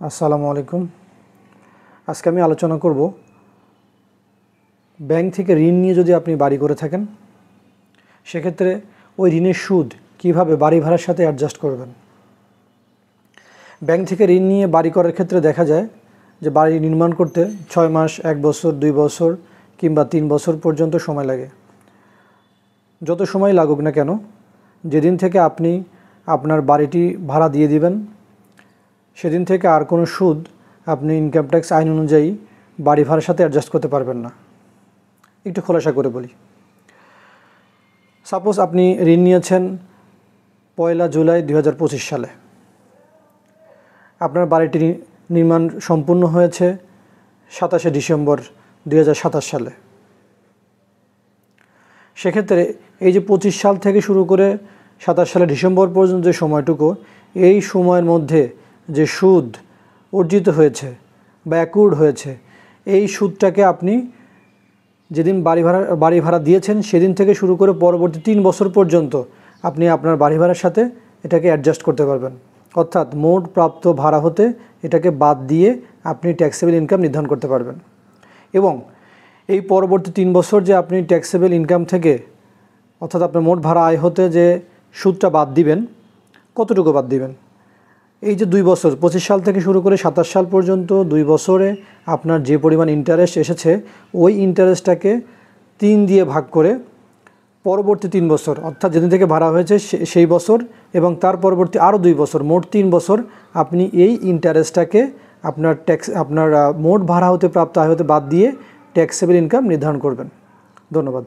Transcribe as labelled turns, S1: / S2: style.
S1: আসসালামু আলাইকুম। আজকে আমি আলোচনা করব ব্যাংক থেকে ঋণ নিয়ে যদি আপনি বাড়ি করে থাকেন সেক্ষেত্রে ওই ঋণের সুদ কিভাবে বাড়ি ভাড়ার সাথে অ্যাডজাস্ট করবেন। ব্যাংক থেকে ঋণ নিয়ে বাড়ি করার ক্ষেত্রে দেখা যায় যে বাড়ি নির্মাণ করতে 6 মাস, 1 বছর, 2 বছর কিংবা 3 বছর পর্যন্ত সময় লাগে। যত সময় লাগুক না কেন, যেদিন থেকে আপনি আপনার বাড়িটি ভাড়া দিয়ে দিবেন সেদিন থেকে আর কোনো সুদ আপনি ইনকাম ট্যাক্স আইন অনুযায়ী বাড়ি ভাড়ার সাথে অ্যাডজাস্ট করতে পারবেন না। একটু খোলাসা করে বলি। সাপোজ আপনি ঋণ নিয়েছেন 1 জুলাই 2025 সালে। আপনার বাড়িটি নির্মাণ সম্পূর্ণ হয়েছে 27 ডিসেম্বর 2027 সালে। সেক্ষেত্রে এই যে 25 সাল থেকে শুরু করে 27 সালে ডিসেম্বর পর্যন্ত যে সময়টুকু, এই সময়ের মধ্যে যে সুদ অর্জিত হয়েছে বা অ্যাকুর্ড হয়েছে, এই সুদটাকে আপনি যেদিন বাড়ি ভাড়া দিয়েছেন সেদিন থেকে শুরু করে পরবর্তী 3 বছর পর্যন্ত আপনি আপনার বাড়ি ভাড়ার সাথে এটাকে অ্যাডজাস্ট করতে পারবেন। অর্থাৎ মোট প্রাপ্ত ভাড়া হতে এটাকে বাদ দিয়ে আপনি ট্যাক্সেবল ইনকাম নির্ধারণ করতে পারবেন। এবং এই পরবর্তী 3 বছর যে আপনি ট্যাক্সেবল ইনকাম থেকে অর্থাৎ আপনার মোট ভাড়া আয় হতে যে সুদটা বাদ দিবেন, কতটুকু বাদ দিবেন? এই যে 2 বছর 25 সাল থেকে শুরু করে 27 সাল পর্যন্ত 2 বছরে আপনার যে পরিমাণ ইন্টারেস্ট এসেছে, ওই ইন্টারেস্টটাকে 3 দিয়ে ভাগ করে পরবর্তী 3 বছর অর্থাৎ যেদিন থেকে ভাড়া হয়েছে সেই বছর এবং তার পরবর্তী আরও 2 বছর, মোট 3 বছর আপনি এই ইন্টারেস্টটাকে আপনার মোট ভাড়া হতে প্রাপ্ত আয় হতে বাদ দিয়ে ট্যাক্সেবল ইনকাম নির্ধারণ করবেন। ধন্যবাদ।